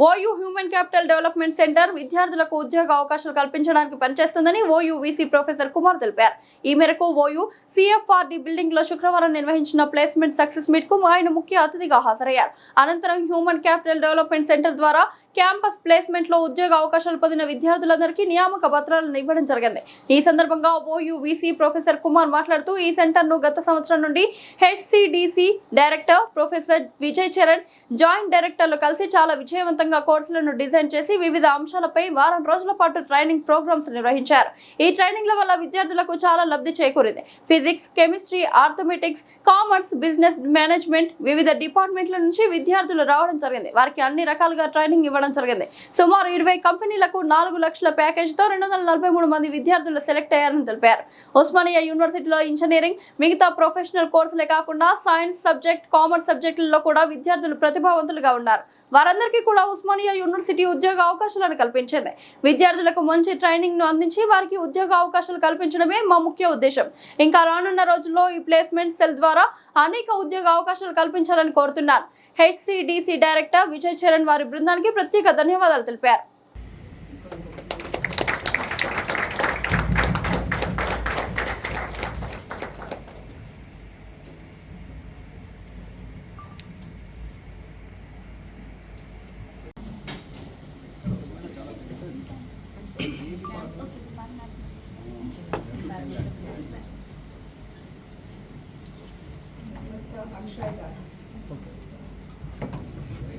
OU human capital development centre విద్యార్థులకు ఉద్యోగ అవకాశాలు కల్పించడానికి పనిచేస్తుందని ఓయూ వీసీ ప్రొఫెసర్ కుమార్ తెలిపారు. ఈ మేరకు ఓయూ సిఎఫ్ఆర్డి బిల్డింగ్ లో శుక్రవారం నిర్వహించిన ప్లేస్మెంట్ సక్సెస్ మీట్ కు ఆయన ముఖ్య అతిథిగా హాజరయ్యారు. అనంతరం హ్యూమన్ క్యాపిటల్ డెవలప్మెంట్ సెంటర్ ద్వారా క్యాంపస్ ప్లేస్మెంట్ లో ఉద్యోగ అవకాశాలు పొందిన విద్యార్థులందరికీ నియామక పత్రాలను ఇవ్వడం జరిగింది. ఈ సందర్భంగా ఓయూ వీసీ ప్రొఫెసర్ కుమార్ మాట్లాడుతూ ఈ సెంటర్ ను గత సంవత్సరం నుండి HCDC director professor Vijay Charan joint డైరెక్టర్లు కలిసి చాలా విజయవంతంగా కోర్సులను డిజైన్ చేసి వివిధ అంశాలపై వారం రోజుల పాటు ట్రైనింగ్ ప్రోగ్రామ్స్ నిర్వహించారు. ఈ ట్రైనింగ్ల వల్ల విద్యార్థులకు చాలా లబ్ధి చేకూరింది. Physics, chemistry, arithmetics, commerce, business management వివిధ డిపార్ట్మెంట్ల నుంచి విద్యార్థులు రావడం జరిగింది. వారికి అన్ని రకాలుగా ట్రైనింగ్ ఇవ్వడం జరిగింది. సుమారు 20 కంపెనీలకు 4 లక్షల ప్యాకేజీతో 243 మంది విద్యార్థులు సెలెక్ట్ అయ్యారని తెలిపారు. ఉస్మానియా యూనివర్సిటీలో ఇంజనీరింగ్, మిగతా ప్రొఫెషనల్ కోర్సులే కాకుండా సైన్స్ సబ్జెక్ట్, కామర్స్ సబ్జెక్టులలో కూడా విద్యార్థులు ప్రతిభావంతులుగా ఉన్నారు. వారందరికీ కూడా ఉస్మానియా యూనివర్సిటీ ఉద్యోగ అవకాశాలను కల్పించింది. విద్యార్థులకు మంచి ట్రైనింగ్ ను అందించి వారికి ఉద్యోగ అవకాశాలు కల్పించడమే మా ముఖ్య ఉద్దేశం. ఇంకా రానున్న రోజుల్లో ఈ ప్లేస్మెంట్ సెల్ ద్వారా అనేక ఉద్యోగ అవకాశాలు కల్పించాలని కోరుతున్నాను. హెచ్సిడిసి డైరెక్టర్ విజయ్ చరణ్ వారి బృందానికి ప్రత్యేక ధన్యవాదాలు తెలిపారు. Akshay Das. Okay.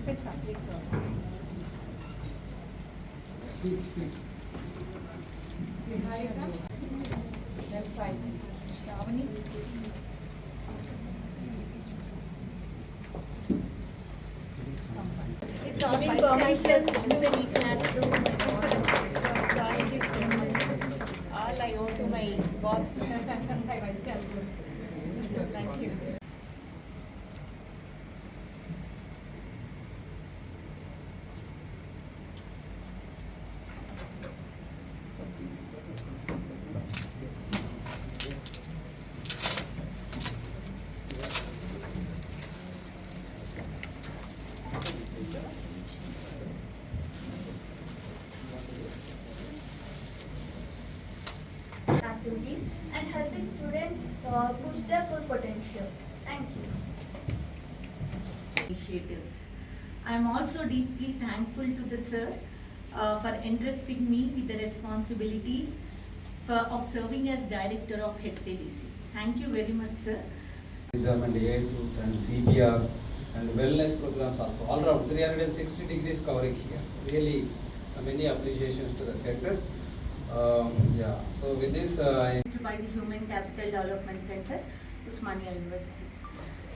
Which subjects are? Speak. Niharika. Then Saini. Shravani. It's only permissions in the classroom. Thank you so much. All I owe to my boss, my vice chancellor. So thank you. Activities and helping students push their full potential. Thank you. Initiatives. I am also deeply thankful to the sir for entrusting me with the responsibility of serving as director of HCDC. Thank you very much, sir. And AI tools and CPR and wellness programs also all around 360 degrees covering here. Really many appreciations to the center. So with this By the Human Capital Development Center, Usmania University.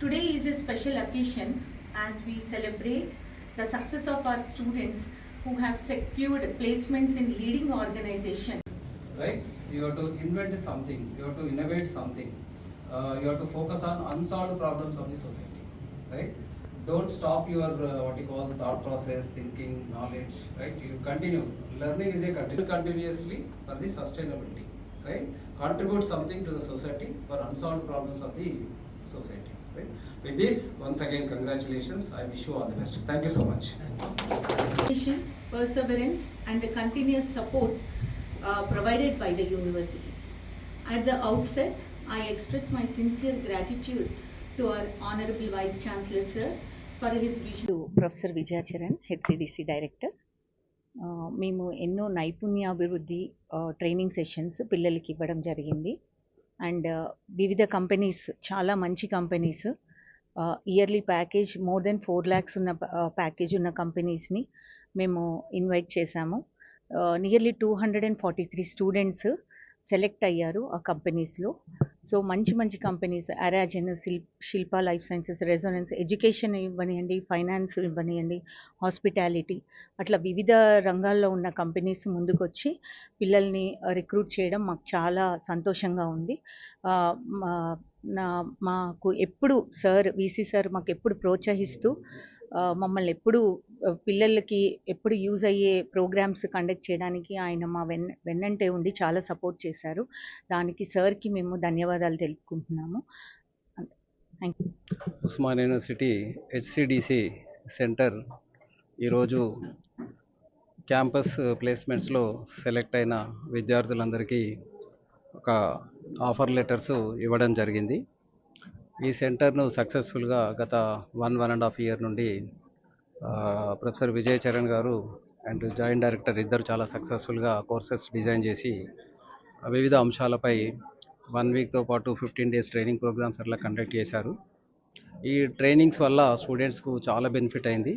Today is a special occasion as we celebrate the success of our students who have secured placements in leading organizations. right, you have to invent something, you have to innovate something, you have to focus on unsolved problems of the society, right? Don't stop your what you call thought process, thinking, knowledge, right? You continue. Learning is a continuously for the sustainability, right? Contribute something to the society for unsolved problems of the society, right? With this, once again, congratulations. I wish you all the best. Thank you so much. Perseverance and the continuous support provided by the university. At the outset, I express my sincere gratitude to our Honorable Vice Chancellor Sir for his vision. To Professor Vijay Charan, HCDC Director. మేము ఎన్నో నైపుణ్యాభివృద్ధి training sessions పిల్లలకి ఇవ్వడం జరిగింది. And వివిధ companies, చాలా మంచి companies, yearly package more than 4 lakhs ఉన్న ప్యాకేజ్ ఉన్న కంపెనీస్ని మేము ఇన్వైట్ చేశాము. నియర్లీ 243 స్టూడెంట్స్ సెలెక్ట్ అయ్యారు ఆ కంపెనీస్లో. సో మంచి మంచి companies, Aragen, Shilpa life sciences, Resonance, education ఇవ్వనివ్వండి, ఫైనాన్స్ ఇవ్వనివ్వండి, హాస్పిటాలిటీ, అట్లా వివిధ రంగాల్లో ఉన్న కంపెనీస్ ముందుకొచ్చి పిల్లల్ని రిక్రూట్ చేయడం మాకు చాలా సంతోషంగా ఉంది. మాకు ఎప్పుడు వీసీ సార్ మాకు ఎప్పుడు ప్రోత్సహిస్తూ మమ్మల్ని ఎప్పుడు పిల్లలకి ఎప్పుడు యూజ్ అయ్యే ప్రోగ్రామ్స్ కండక్ట్ చేయడానికి ఆయన మా వెన్నంటే ఉండి చాలా సపోర్ట్ చేశారు. దానికి సార్కి మేము ధన్యవాదాలు తెలుపుకుంటున్నాము. Usmania University HCDC Center ఈరోజు క్యాంపస్ ప్లేస్మెంట్స్లో సెలెక్ట్ అయిన విద్యార్థులందరికీ ఒక ఆఫర్ లెటర్స్ ఇవ్వడం జరిగింది. ఈ సెంటర్ను సక్సెస్ఫుల్గా గత 1.5 ఇయర్ నుండి ప్రొఫెసర్ విజయ్ చరణ్ గారు అండ్ జాయింట్ డైరెక్టర్ ఇద్దరు చాలా సక్సెస్ఫుల్గా కోర్సెస్ డిజైన్ చేసి వివిధ అంశాలపై 1 వీక్తో పాటు 15 డేస్ ట్రైనింగ్ ప్రోగ్రామ్స్ అట్లా కండక్ట్ చేశారు. ఈ ట్రైనింగ్స్ వల్ల స్టూడెంట్స్కు చాలా బెనిఫిట్ అయింది.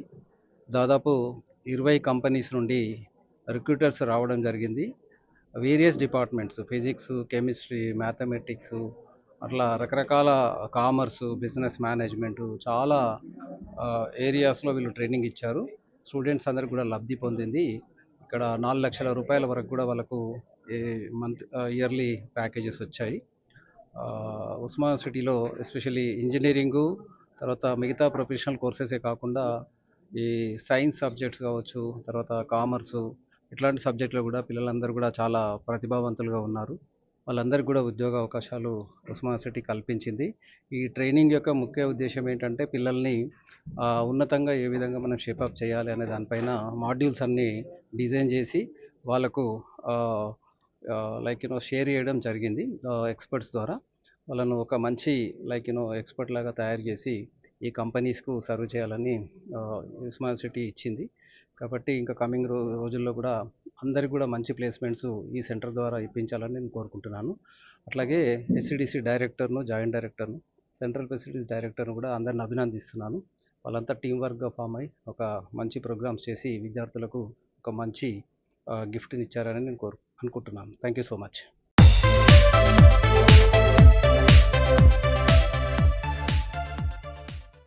దాదాపు 20 కంపెనీస్ నుండి రిక్రూటర్స్ రావడం జరిగింది. Various departments physics, chemistry, mathematics అట్లా రకరకాల కామర్సు, బిజినెస్ మేనేజ్మెంటు చాలా ఏరియాస్లో వీళ్ళు ట్రైనింగ్ ఇచ్చారు. స్టూడెంట్స్ అందరికి కూడా లబ్ధి పొందింది. ఇక్కడ 4 లక్షల రూపాయల వరకు కూడా వాళ్ళకు ఇయర్లీ ప్యాకేజెస్ వచ్చాయి. ఉస్మానియా సిటీలో ఎస్పెషల్లీ ఇంజనీరింగు, తర్వాత మిగతా ప్రొఫెషనల్ కోర్సెసే కాకుండా ఈ సైన్స్ సబ్జెక్ట్స్ కావచ్చు, తర్వాత కామర్సు ఇట్లాంటి సబ్జెక్టులో కూడా పిల్లలందరూ కూడా చాలా ప్రతిభావంతులుగా ఉన్నారు. వాళ్ళందరికీ కూడా ఉద్యోగ అవకాశాలు ఉస్మానియా సిటీ కల్పించింది. ఈ ట్రైనింగ్ యొక్క ముఖ్య ఉద్దేశం ఏంటంటే పిల్లల్ని ఉన్నతంగా ఏ విధంగా మనం షేపప్ చేయాలి అనే దానిపైన మాడ్యూల్స్ అన్నీ డిజైన్ చేసి వాళ్ళకు షేర్ చేయడం జరిగింది. ఎక్స్పర్ట్స్ ద్వారా వాళ్ళను ఒక మంచి ఎక్స్పర్ట్ లాగా తయారు చేసి ఈ కంపెనీస్కు సర్వ్ చేయాలని ఉస్మానియా సిటీ ఇచ్చింది. కాబట్టి ఇంకా కమింగ్ రోజుల్లో కూడా అందరికి కూడా మంచి ప్లేస్మెంట్స్ ఈ సెంటర్ ద్వారా ఇప్పించాలని నేను కోరుకుంటున్నాను. అట్లాగే ఎస్సిడిసి డైరెక్టర్ను, జాయింట్ డైరెక్టర్ను, సెంట్రల్ ఫెసిలిటీస్ డైరెక్టర్ను కూడా అందరిని అభినందిస్తున్నాను. వాళ్ళంతా టీం వర్క్గా ఫామ్ అయ్యి ఒక మంచి ప్రోగ్రామ్స్ చేసి విద్యార్థులకు ఒక మంచి గిఫ్ట్ని ఇచ్చారని నేను అనుకుంటున్నాను. Thank you so much.